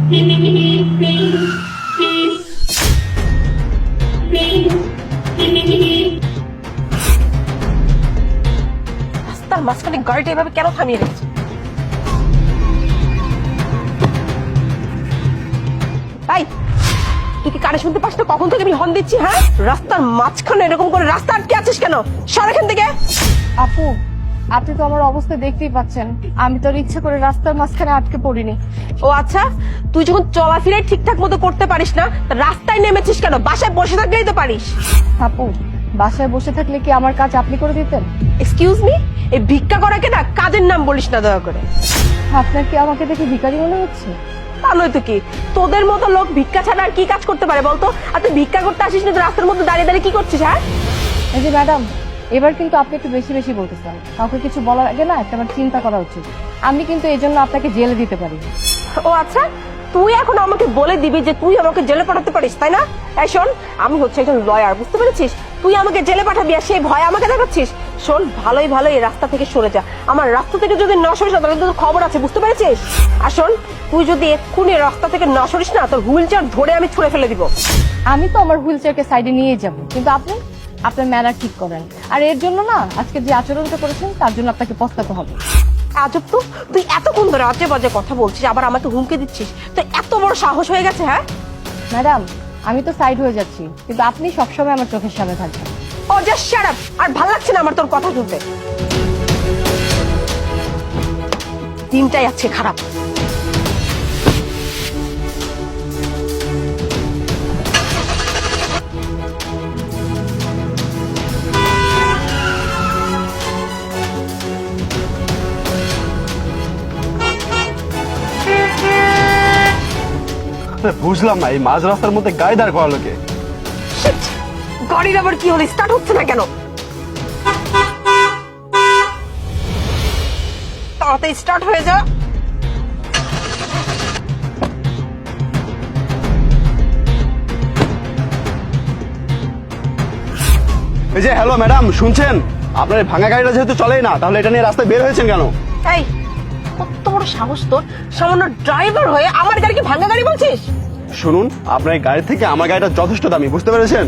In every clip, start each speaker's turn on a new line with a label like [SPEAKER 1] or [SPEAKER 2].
[SPEAKER 1] রাস্তার মাঝখানে গাড়িটা এভাবে কেন থামিয়ে রেখেছে? তাই তুই কি কানে শুনতে পাস না? কখন থেকে আমি হর্ন দিচ্ছি? হ্যাঁ, রাস্তার মাঝখানে এরকম করে রাস্তা আটকে আছিস কেন? সর এখান থেকে।
[SPEAKER 2] আপু, আপনি তো আমার অবস্থা দেখতেই পাচ্ছেন, আমি তো ইচ্ছা করে রাস্তার মাঝখানে আটকে পড়িনি।
[SPEAKER 1] ও আচ্ছা, তুই যখন চলাফেরা ঠিকঠাক মতো করতে পারিস না, তা রাস্তায় নেমেছিস কেন? বাসায় বসে থাকলেই তো পারিস।
[SPEAKER 2] আপু, বাসায় বসে থাকলে কি আমার কাজ আপনি করে দিতেন?
[SPEAKER 1] এক্সকিউজ মি, এই ভিক্ষা করাকে না কাজের নাম বলিস না দয়া করে।
[SPEAKER 2] আপনার কি আমাকে দেখে ভিখারি মনে হচ্ছে?
[SPEAKER 1] তা নয় তো কি, তোদের মতো লোক ভিক্ষা ছাড়া আর কি কাজ করতে পারে বলতো? আর তুই ভিক্ষা করতে আসিস না, রাস্তার মধ্যে দাঁড়িয়ে দাঁড়িয়ে কি করছিস? হ্যাঁ,
[SPEAKER 2] এই যে ম্যাডাম, এবার কিন্তু আপনি একটু বেশি বেশি বলতেছেন। কাউকে কিছু বলার আগে না একটা চিন্তা করা উচিত। আমি কিন্তু এই জন্য আপনাকে জেলে দিতে পারি।
[SPEAKER 1] ও আচ্ছা, তুই এখন আমাকে বলে দিবি যে তুই আমাকে জেলে পাঠাতে পারিস, তাই না? এই শোন, আমি হচ্ছে একজন লয়ার, বুঝতে পেরেছিস? তুই আমাকে জেলে পাঠাবি আর সেই ভয় আমাকে দেখাচ্ছিস? শোন, ভালোই ভালো এই রাস্তা থেকে সরে যা। আমার রাস্তা থেকে যদি না সরিস না, তাহলে তোর খবর আছে, বুঝতে পেরেছিস? আর শোন, তুই যদি এক্ষুনি রাস্তা থেকে না সরিস না, তোর হুইল চেয়ার ধরে আমি ছুঁড়ে ফেলে দিব।
[SPEAKER 2] আমি তো আমার হুইল চেয়ারকে সাইডে নিয়ে যাব, কিন্তু আপনি আপনার ম্যানার ঠিক করেন। আর এর জন্য না, আজকে যে আচরণটা করেছেন তার জন্য আপনাকে পস্তাতে হবে।
[SPEAKER 1] আজব তো, তুই এতক্ষণ ধরে আজে বাজে কথা বলছিস, আবার আমাকে হুমকি দিচ্ছিস। তো এত বড় সাহস হয়ে গেছে? হ্যাঁ
[SPEAKER 2] ম্যাডাম, আমি তো সাইড হয়ে যাচ্ছি, কিন্তু আপনি সবসময় আমার চোখের সামনে থাকবেন।
[SPEAKER 1] ও জাস্ট শাট আপ। আর ভালো লাগছে না আমার তোর কথা শুনতে। দিনটাই আছে খারাপ।
[SPEAKER 3] বুঝলাম না, এই মাঝ রাস্তার মধ্যে গাড়ি দাঁড় করালো কে?
[SPEAKER 1] Shit! গাড়ির আবার কি হলো? স্টার্ট হচ্ছে না কেন? তাড়াতাড়ি স্টার্ট হয়ে যা।
[SPEAKER 3] এই যে হ্যালো ম্যাডাম, শুনছেন? আপনার এই ভাঙা গাড়িটা যেহেতু চলেই না, তাহলে এটা নিয়ে রাস্তায় বের হয়েছেন কেন?
[SPEAKER 1] এই, কত বড় সাহস তোর! সামান্য ড্রাইভার হয়ে আমার গাড়িকে ভাঙা গাড়ি বলছিস?
[SPEAKER 3] শুনুন, আপনার এই গাড়ি থেকে আমার গাড়িটা যথেষ্ট দামি, বুঝতে পেরেছেন?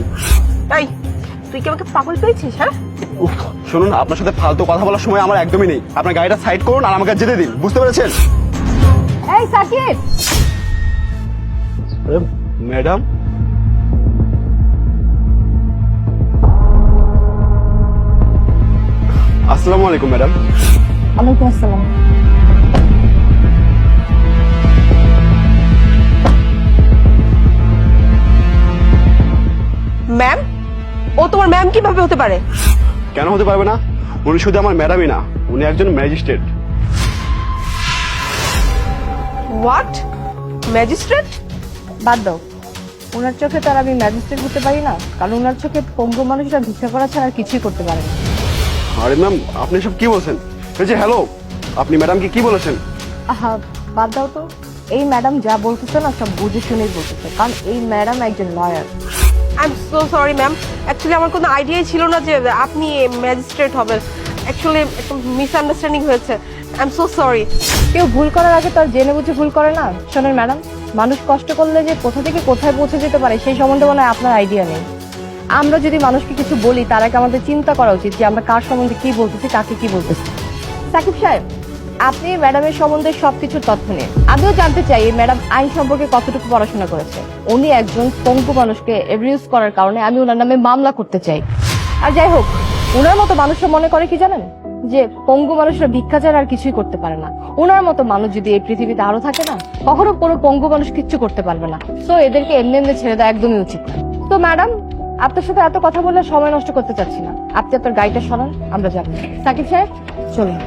[SPEAKER 1] এই, তুই কি আমাকে পাগল পেয়েছিস? হ্যাঁ,
[SPEAKER 3] উফ, শুনুন, আপনার সাথে ফালতু কথা বলার সময় আমার একদমই নেই। আপনার গাড়িটা সাইড করুন আর আমাকে যেতে দিন, বুঝতে পেরেছেন?
[SPEAKER 2] এই সাকিব!
[SPEAKER 3] আরে ম্যাডাম, আসসালামু আলাইকুম ম্যাডাম।
[SPEAKER 2] ওয়ালাইকুম আসসালাম।
[SPEAKER 1] ম্যাম? ও তোমার ম্যাম কিভাবে হতে পারে?
[SPEAKER 3] কেন হতে পারবে না? উনি শুধু আমার ম্যাডামই না, উনি একজন ম্যাজিস্ট্রেট।
[SPEAKER 1] হোয়াট? ম্যাজিস্ট্রেট?
[SPEAKER 2] বাদ দাও, ওনার চোখে তার আমি ম্যাজিস্ট্রেট হতে পারি না, কারণ ওনার চোখে পঙ্গু মানুষরা ভিক্ষা করা ছাড়া আর কিছুই করতে পারে না।
[SPEAKER 3] আরে ম্যাম, আপনি সব কি বলছেন? এই যে হ্যালো, আপনি ম্যাডামকে কি বলেছেন?
[SPEAKER 2] আহা, বাদ দাও তো। এই ম্যাডাম যা বলতেছে না, সব বুঝে শুনেই বলতেছে, কারণ এই ম্যাডাম একজন lawyer.
[SPEAKER 1] I am so sorry ma'am, actually আমার কোনো আইডিয়াই ছিল না যে আপনি ম্যাজিস্ট্রেট হবেন। অ্যাকচুয়ালি একটা মিসআন্ডারস্ট্যান্ডিং হয়েছে। I am so sorry.
[SPEAKER 2] কেউ ভুল করার আগে তো আর জেনে বুঝে ভুল করে না। শোনেন ম্যাডাম, মানুষ কষ্ট করলে যে কোথা থেকে কোথায় পৌঁছে যেতে পারে সেই সম্বন্ধে মনে হয় আপনার আইডিয়া নেই। আমরা যদি মানুষকে কিছু বলি, তার আগে আমাদের চিন্তা করা উচিত যে আমরা কার সম্বন্ধে কি বলতেছি, কাকে কি বলতেছি। সাকিব সাহেব, আপনি ম্যাডামের সম্বন্ধে সবকিছু তথ্য নিয়ে আমিও জানতে চাই এই ম্যাডাম আইন সম্পর্কে কতটুকু পড়াশোনা করেছে। উনি একজন পঙ্গু মানুষকে অ্যাবিউজ করার কারণে আমি ওনার নামে মামলা করতে চাই। আর যাই হোক, ওনার মতো মানুষরা মনে করে কি জানেন, যে পঙ্গু মানুষরা ভিক্ষা ছাড়া আর কিছুই করতে পারে না। ওনার মতো মানুষ যদি এই পৃথিবীতে আরো থাকে না, কখনো কোনো পঙ্গু মানুষ কিচ্ছু করতে পারবে না। তো এদেরকে এমনি এমনি ছেড়ে দেওয়া একদমই উচিত না। তো ম্যাডাম, আপনার সাথে এত কথা বলে সময় নষ্ট করতে চাচ্ছি না। আপনি আপনার গাড়িটা সরান, আমরা যাবো। সাকিব সাহেব, চলুন।